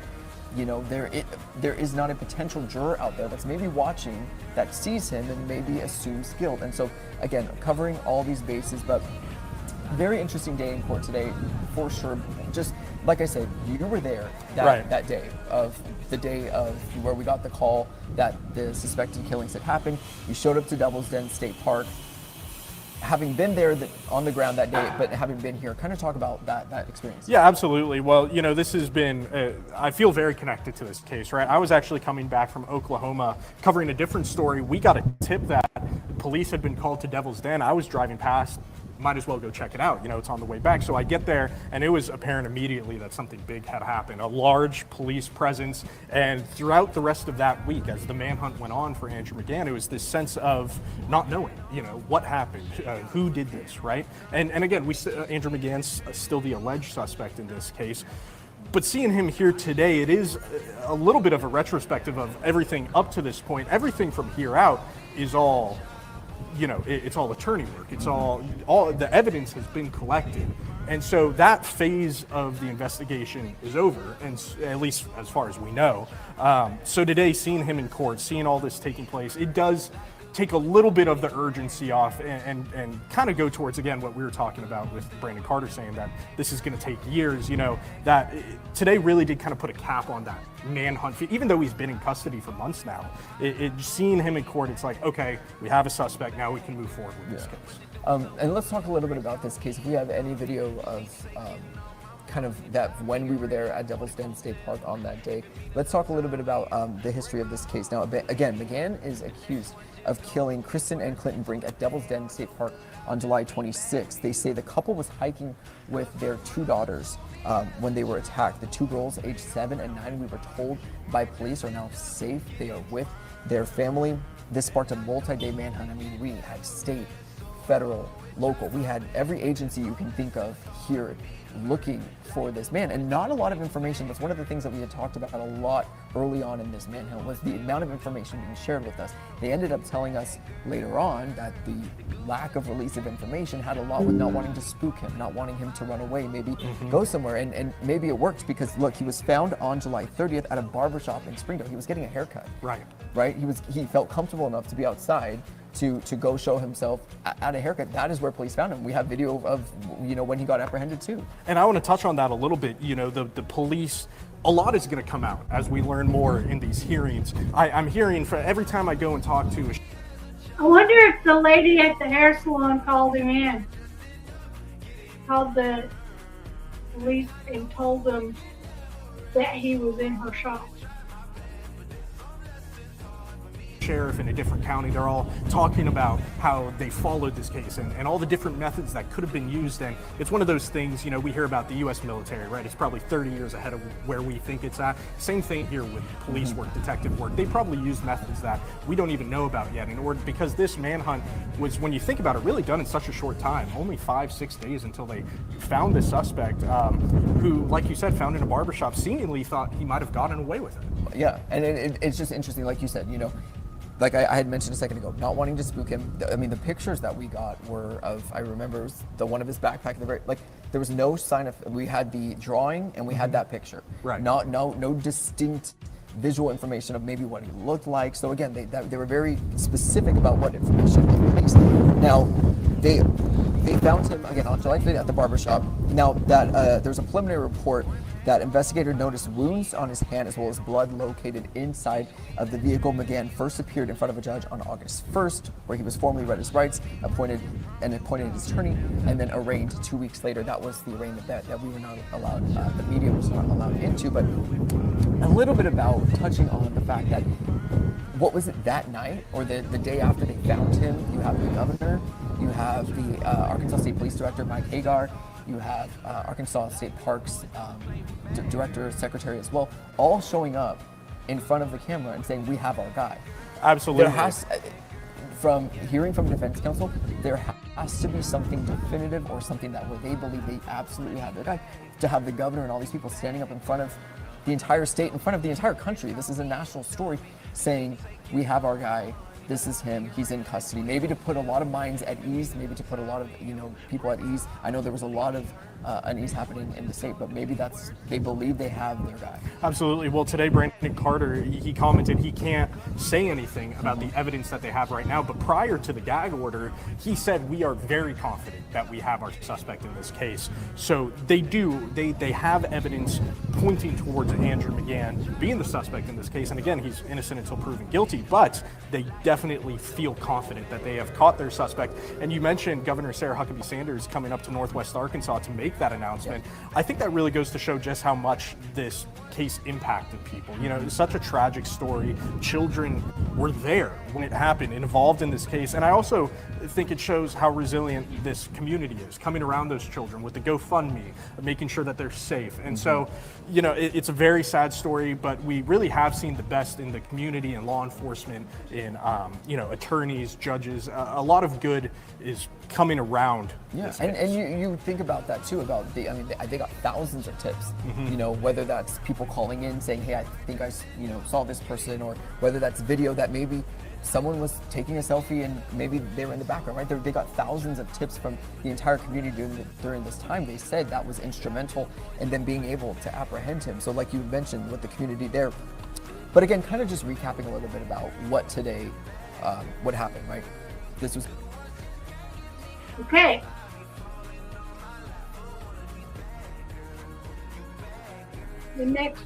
[SPEAKER 11] there is not a potential juror out there that's maybe watching that sees him and maybe assumes guilt. And so again, covering all these bases, but very interesting day in court today for sure. Just like I said, you were there that day of where we got the call that the suspected killings had happened. You showed up to Devil's Den State Park. Having been there on the ground that day, but having been here, kind of talk about that experience.
[SPEAKER 12] Yeah, absolutely. Well, this has been, I feel very connected to this case, right? I was actually coming back from Oklahoma covering a different story. We got a tip that police had been called to Devil's Den. I was driving past, might as well go check it out. It's on the way back. So I get there, and it was apparent immediately that something big had happened, a large police presence. And throughout the rest of that week, as the manhunt went on for Andrew McGann, it was this sense of not knowing, what happened, who did this, right? And again, Andrew McGann's still the alleged suspect in this case. But seeing him here today, it is a little bit of a retrospective of everything up to this point. Everything from here out is all, it's all attorney work. It's all the evidence has been collected. And so that phase of the investigation is over, and at least as far as we know. So today, seeing him in court, seeing all this taking place, it does take a little bit of the urgency off and kind of go towards, again, what we were talking about with Brandon Carter saying that this is going to take years, that today really did kind of put a cap on that manhunt. Even though he's been in custody for months now, seeing him in court, it's like, okay, we have a suspect, now we can move forward with this case.
[SPEAKER 11] And let's talk a little bit about this case. If we have any video of kind of that when we were there at Devil's Den State Park on that day. Let's talk a little bit about the history of this case. Now, again, McGann is accused of killing Kristen and Clinton Brink at Devil's Den State Park on July 26th. They say the couple was hiking with their 2 daughters when they were attacked. The 2 girls, aged 7 and 9, we were told by police, are now safe. They are with their family. This sparked a multi-day manhunt. I mean, we had state, federal, local. We had every agency you can think of here looking for this man, and not a lot of information. That's one of the things that we had talked about a lot early on in this manhunt, was the amount of information being shared with us. They ended up telling us later on that the lack of release of information had a lot with not wanting to spook him, not wanting him to run away, maybe go somewhere, and maybe it worked because look, he was found on July 30th at a barbershop in Springdale. He was getting a haircut. Right? He felt comfortable enough to be outside to go show himself at a haircut. That is where police found him. We have video of when he got apprehended too.
[SPEAKER 12] And I want to touch on that a little bit. The police, a lot is going to come out as we learn more in these hearings. I'm hearing for every time I go and talk to
[SPEAKER 1] I wonder if the lady at the hair salon called him in, called the police and told them that he was in her shop.
[SPEAKER 12] sheriff in a different county, they're all talking about how they followed this case and all the different methods that could have been used. And it's one of those things, we hear about the U.S. military, right? It's probably 30 years ahead of where we think it's at. Same thing here with police work, detective work. They probably used methods that we don't even know about yet. Because this manhunt was, when you think about it, really done in such a short time, only 5-6 days until they found the suspect who, like you said, found in a barbershop, seemingly thought he might have gotten away with it.
[SPEAKER 11] Yeah, and it's just interesting, like you said, like I had mentioned a second ago, not wanting to spook him. I mean, the pictures that we got were of, I remember, it was the one of his backpack. There was no sign of. We had the drawing and we had that picture. Right. No distinct visual information of maybe what he looked like. So again, they were very specific about what information they released. Now, they found him again on July 5th at the barbershop. Now that there's a preliminary report that investigator noticed wounds on his hand as well as blood located inside of the vehicle. McGann first appeared in front of a judge on August 1st, where he was formally read his rights, appointed his attorney, and then arraigned 2 weeks later. That was the arraignment that we were not allowed, the media was not allowed into. But a little bit about touching on the fact that, what was it that night or the day after they found him? You have the governor, you have the Arkansas State Police Director, Mike Hagar, you have Arkansas State Parks Director, Secretary as well, all showing up in front of the camera and saying, we have our guy.
[SPEAKER 12] Absolutely.
[SPEAKER 11] From hearing from defense counsel, there has to be something definitive or something that where they believe they absolutely have their guy. To have the governor and all these people standing up in front of the entire state, in front of the entire country, this is a national story, saying, we have our guy. This is him. He's in custody. Maybe to put a lot of minds at ease. Maybe to put a lot of people at ease. I know there was a lot of unease happening in the state, but maybe they believe they have their guy.
[SPEAKER 12] Absolutely. Well, today Brandon Carter, he commented he can't say anything about the evidence that they have right now. But prior to the gag order, he said we are very confident that we have our suspect in this case. So they have evidence pointing towards Andrew McGann being the suspect in this case. And again, he's innocent until proven guilty, but they definitely feel confident that they have caught their suspect. And you mentioned Governor Sarah Huckabee Sanders coming up to Northwest Arkansas to make that announcement. I think that really goes to show just how much this case impacted people. It's such a tragic story. Children were there when it happened, involved in this case. And I also think it shows how resilient this community is, coming around those children with the GoFundMe, making sure that they're safe. And so, it's a very sad story, but we really have seen the best in the community and law enforcement, in attorneys, judges. A lot of good is coming around.
[SPEAKER 11] Yeah, and you think about that too, about they got thousands of tips, whether that's people calling in saying, hey, I think I saw this person, or whether that's video that maybe someone was taking a selfie and maybe they were in the background, right? They got thousands of tips from the entire community during this time. They said that was instrumental in them being able to apprehend him. So like you mentioned with the community there, but again, kind of just recapping a little bit about what today, what happened, right? This was...
[SPEAKER 1] Okay. The next.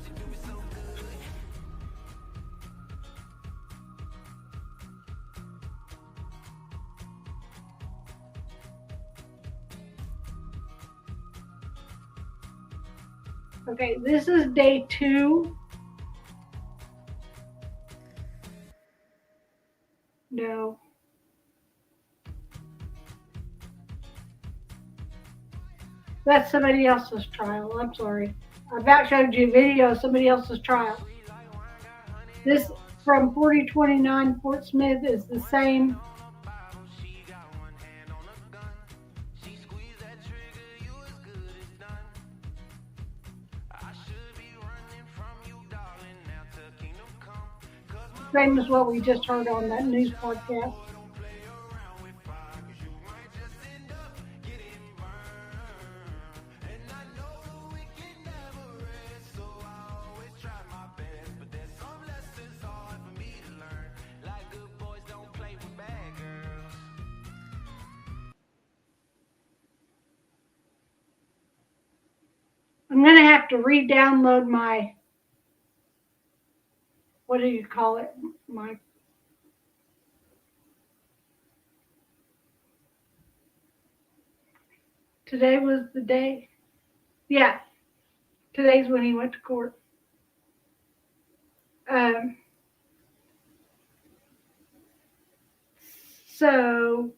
[SPEAKER 1] Okay, this is day 2. No. That's somebody else's trial. I'm sorry. I about showed you a video of somebody else's trial. This from 4029 Fort Smith is the same. Same as what we just heard on that news podcast. I'm going to have to re-download my, what do you call it? Today was the day. Yeah, today's when he went to court. So,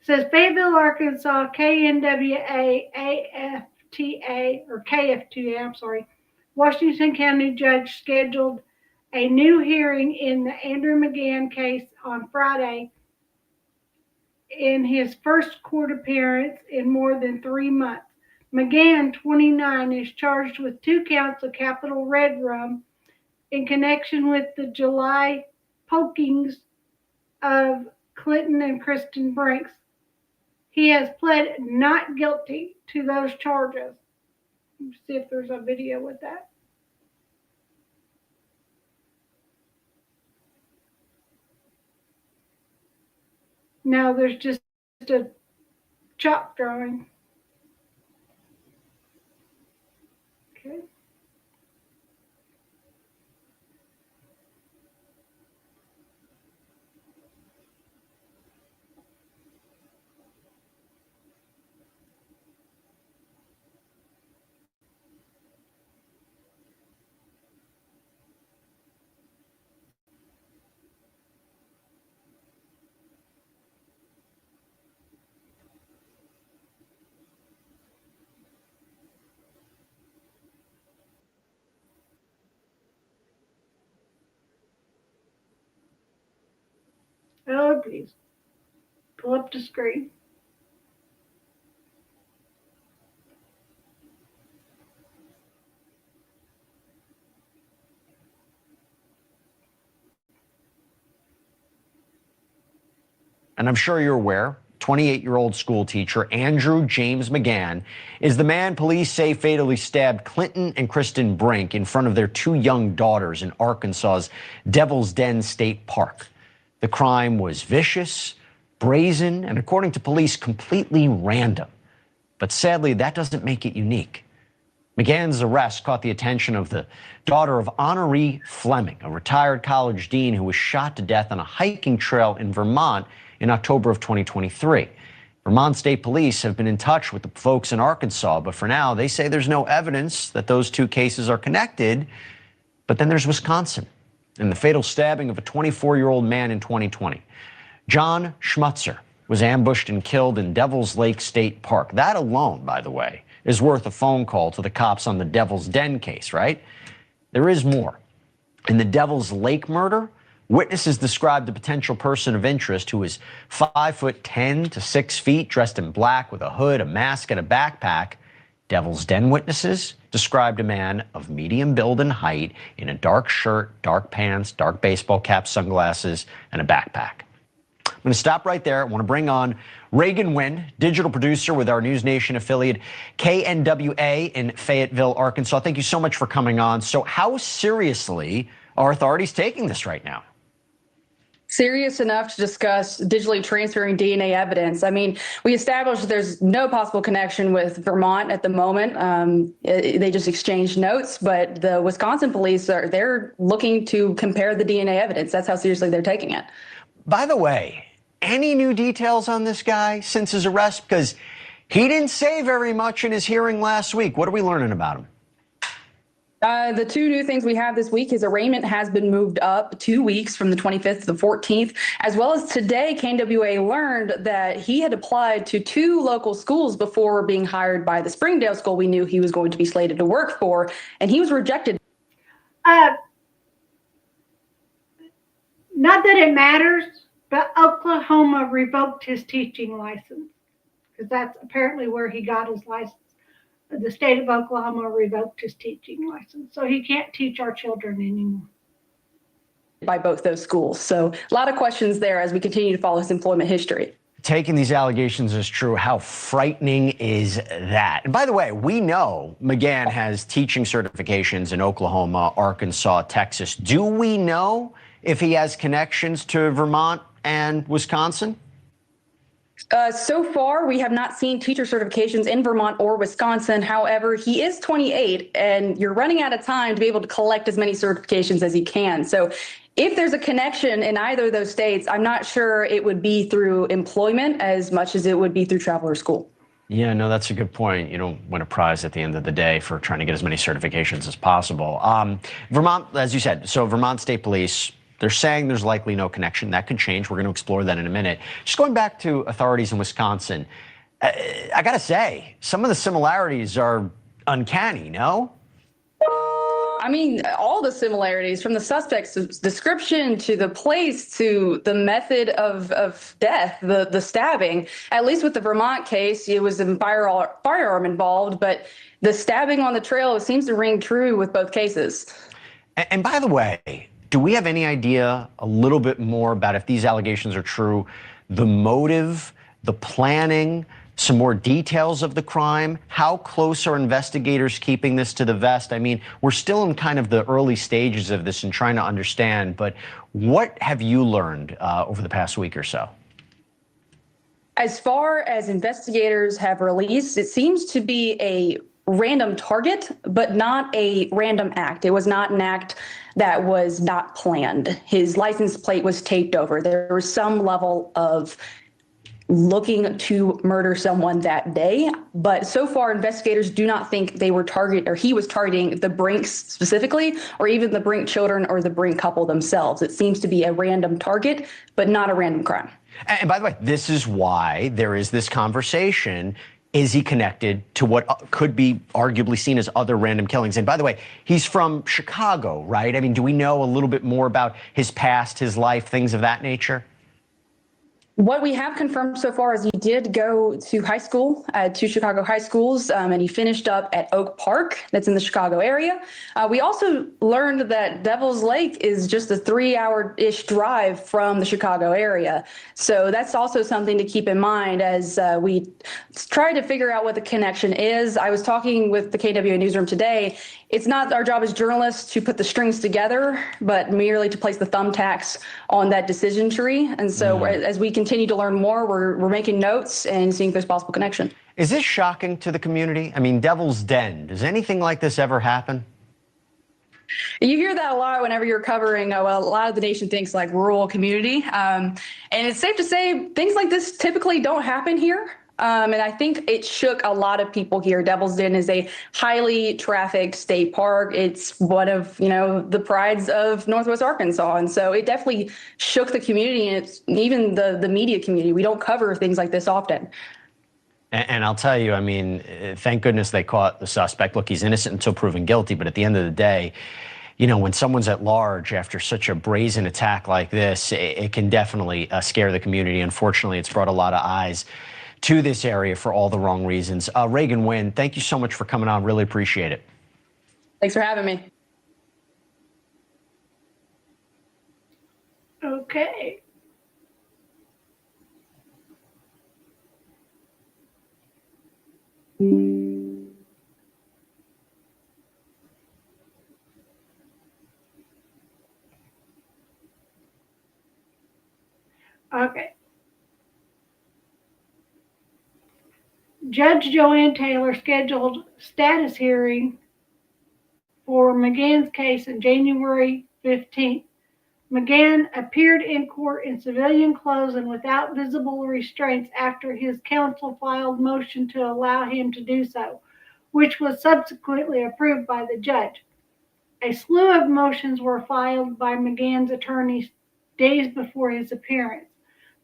[SPEAKER 1] it says Fayetteville, Arkansas, KNWA, AFTA, or KFTA, I'm sorry, Washington County judge scheduled a new hearing in the Andrew McGann case on Friday in his first court appearance in more than 3 months. McGann, 29, is charged with 2 counts of capital red rum in connection with the July pokings of Clinton and Kristen Brinks. He has pled not guilty to those charges. Let's see if there's a video with that. No, there's just a chalk drawing. Okay. Oh, please. Pull up the screen.
[SPEAKER 13] And I'm sure you're aware, 28-year-old school teacher Andrew James McGann is the man police say fatally stabbed Clinton and Kristen Brink in front of their 2 young daughters in Arkansas's Devil's Den State Park. The crime was vicious, brazen, and according to police, completely random. But sadly, that doesn't make it unique. McGann's arrest caught the attention of the daughter of Honoree Fleming, a retired college dean who was shot to death on a hiking trail in Vermont in October of 2023. Vermont State Police have been in touch with the folks in Arkansas, but for now, they say there's no evidence that those 2 cases are connected. But then there's Wisconsin and the fatal stabbing of a 24-year-old man in 2020. John Schmutzer was ambushed and killed in Devil's Lake State Park. That alone, by the way, is worth a phone call to the cops on the Devil's Den case, right? There is more. In the Devil's Lake murder, witnesses described a potential person of interest who was 5'10" to 6 feet, dressed in black with a hood, a mask, and a backpack. Devil's Den witnesses described a man of medium build and height in a dark shirt, dark pants, dark baseball cap, sunglasses, and a backpack. I'm going to stop right there. I want to bring on Reagan Wynn, digital producer with our News Nation affiliate KNWA in Fayetteville, Arkansas. Thank you so much for coming on. So how seriously are authorities taking this right now?
[SPEAKER 14] Serious enough to discuss digitally transferring DNA evidence. I mean, we established there's no possible connection with Vermont at the moment. They just exchanged notes, but the Wisconsin police they're looking to compare the DNA evidence. That's how seriously they're taking it.
[SPEAKER 13] By the way, any new details on this guy since his arrest? Because He didn't say very much in his hearing last week. What are we learning about him?
[SPEAKER 14] The two new things we have this week, his arraignment has been moved up 2 weeks from the 25th to the 14th, as well as today, KNWA learned that he had applied to 2 local schools before being hired by the Springdale school we knew he was going to be slated to work for, and he was rejected.
[SPEAKER 1] Not that it matters, but Oklahoma revoked his teaching license because that's apparently where he got his license. The state of Oklahoma revoked his teaching license, so he can't teach our children anymore.
[SPEAKER 14] By both those schools. So a lot of questions there as we continue to follow his employment history.
[SPEAKER 13] Taking these allegations as true, how frightening is that? And by the way, we know McGann has teaching certifications in Oklahoma, Arkansas, Texas. Do we know if he has connections to Vermont and Wisconsin?
[SPEAKER 14] So far, we have not seen teacher certifications in Vermont or Wisconsin. However, he is 28 and you're running out of time to be able to collect as many certifications as you can. So if there's a connection in either of those states, I'm not sure it would be through employment as much as it would be through travel or school.
[SPEAKER 13] Yeah, no, that's a good point. You don't win a prize at the end of the day for trying to get as many certifications as possible. Vermont, as you said, so Vermont State Police, they're saying there's likely no connection. That could change. We're going to explore that in a minute. Just going back to authorities in Wisconsin, I got to say, some of the similarities are uncanny, no?
[SPEAKER 14] I mean, all the similarities from the suspect's description to the place to the method of death, the stabbing. At least with the Vermont case, it was a firearm involved, but the stabbing on the trail seems to ring true with both cases.
[SPEAKER 13] And by the way, do we have any idea a little bit more about, if these allegations are true, the motive, the planning, some more details of the crime? How close are investigators keeping this to the vest? I mean, we're still in kind of the early stages of this and trying to understand, but what have you learned over the past week or so?
[SPEAKER 14] As far as investigators have released, it seems to be a random target, but not a random act. It was not an act that was not planned. His license plate was taped over. There was some level of looking to murder someone that day, but so far investigators do not think they were he was targeting the Brinks specifically, or even the Brink children or the Brink couple themselves. It seems to be a random target, but not a random crime.
[SPEAKER 13] And by the way, this is why there is this conversation. Is he connected to what could be arguably seen as other random killings? And by the way, he's from Chicago, right? I mean, do we know a little bit more about his past, his life, things of that nature?
[SPEAKER 14] What we have confirmed so far is he did go to high school, 2 Chicago high schools, and he finished up at Oak Park, that's in the Chicago area. We also learned that Devil's Lake is just a 3-hour-ish drive from the Chicago area. So that's also something to keep in mind as we try to figure out what the connection is. I was talking with the KWA newsroom today. It's not our job as journalists to put the strings together, but merely to place the thumbtacks on that decision tree. And so as we continue to learn more, we're making notes and seeing if there's possible connection.
[SPEAKER 13] Is this shocking to the community? I mean, Devil's Den, does anything like this ever happen?
[SPEAKER 14] You hear that a lot whenever you're covering, a lot of the nation thinks like rural community. And it's safe to say things like this typically don't happen here. And I think it shook a lot of people here. Devil's Den is a highly trafficked state park. It's one of, the prides of Northwest Arkansas. And so it definitely shook the community, and it's even the media community. We don't cover things like this often.
[SPEAKER 13] And I'll tell you, I mean, thank goodness they caught the suspect. Look, he's innocent until proven guilty. But at the end of the day, when someone's at large after such a brazen attack like this, it can definitely scare the community. Unfortunately, it's brought a lot of eyes to this area for all the wrong reasons. Reagan Wynn, thank you so much for coming on. Really appreciate it.
[SPEAKER 14] Thanks for having me.
[SPEAKER 1] Okay. Okay. Judge Joanne Taylor scheduled status hearing for McGann's case on January 15th. McGann appeared in court in civilian clothes and without visible restraints after his counsel filed motion to allow him to do so, which was subsequently approved by the judge. A slew of motions were filed by McGann's attorneys days before his appearance.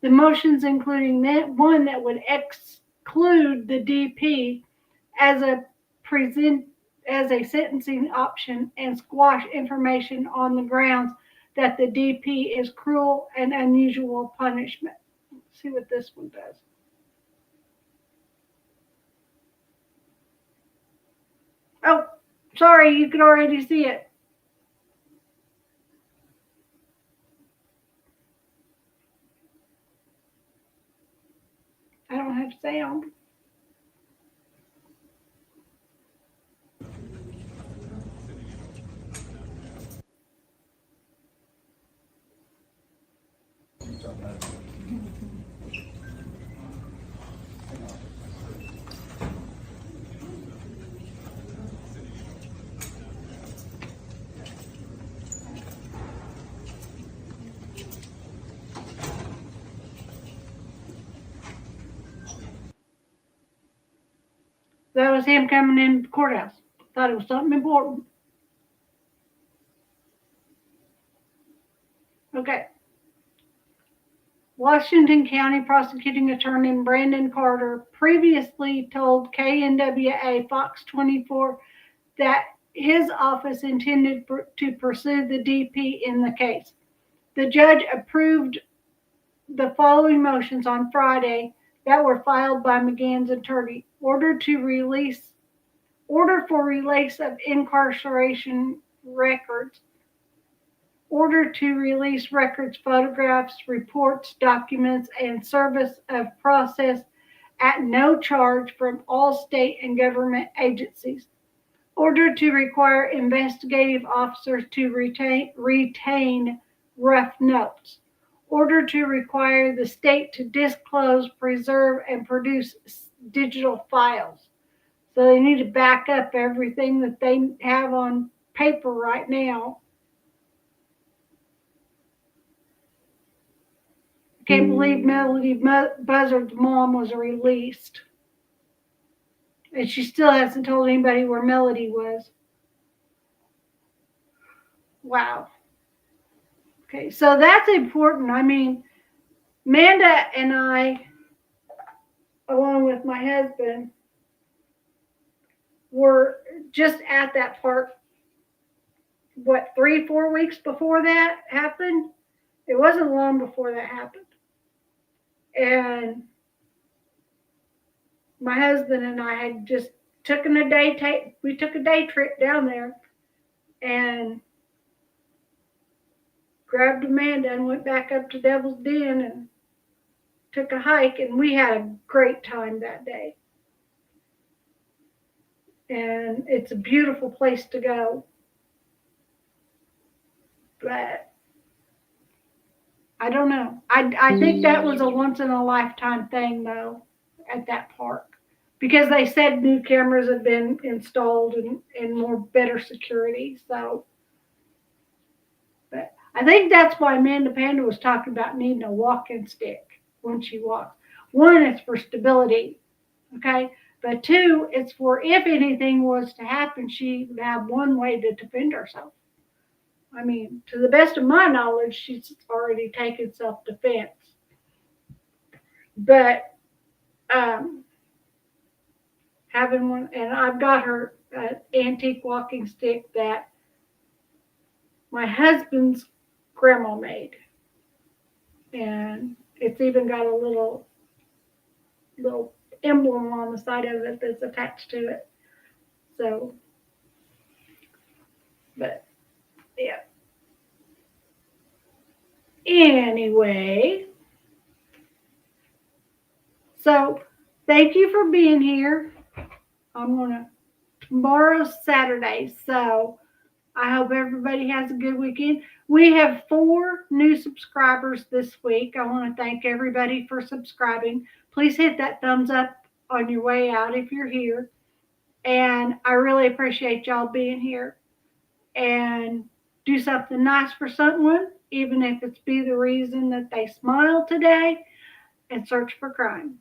[SPEAKER 1] The motions including one that would exclude the DP as a sentencing option and squash information on the grounds that the DP is cruel and unusual punishment. Let's see what this one does. Oh, sorry, you can already see it. I don't have sound. That was him coming in the courthouse. Thought it was something important. Okay. Washington County Prosecuting Attorney Brandon Carter previously told KNWA Fox 24 that his office intended to pursue the DP in the case. The judge approved the following motions on Friday that were filed by McGann's attorney. Order for release of incarceration records. Order to release records, photographs, reports, documents, and service of process at no charge from all state and government agencies. Order to require investigative officers to retain rough notes. Order to require the state to disclose, preserve, and produce digital files. So they need to back up everything that they have on paper right now. Can't believe Melody Buzzard's mom was released. And she still hasn't told anybody where Melody was. Wow. Okay, so that's important. I mean, Amanda and I, along with my husband, were just at that park, 3-4 weeks before that happened? It wasn't long before that happened. And my husband and I had just taken a day trip down there and grabbed Amanda and went back up to Devil's Den and took a hike, and we had a great time that day. And it's a beautiful place to go. But I don't know. I think that was a once in a lifetime thing though at that park, because they said new cameras have been installed and more better security. So, but I think that's why Amanda Panda was talking about needing a walking stick when she walks. One, it's for stability, okay? But two, it's for if anything was to happen, she would have one way to defend herself. I mean, to the best of my knowledge, she's already taken self-defense. But having one, and I've got her antique walking stick that my husband's grandma made. And it's even got a little emblem on the side of it that's attached to it. So, but yeah. Anyway, so thank you for being here. Tomorrow's Saturday, so I hope everybody has a good weekend. We have 4 new subscribers this week. I want to thank everybody for subscribing. Please hit that thumbs up on your way out if you're here. And I really appreciate y'all being here. And do something nice for someone, even if it's be the reason that they smile today, and search for crime.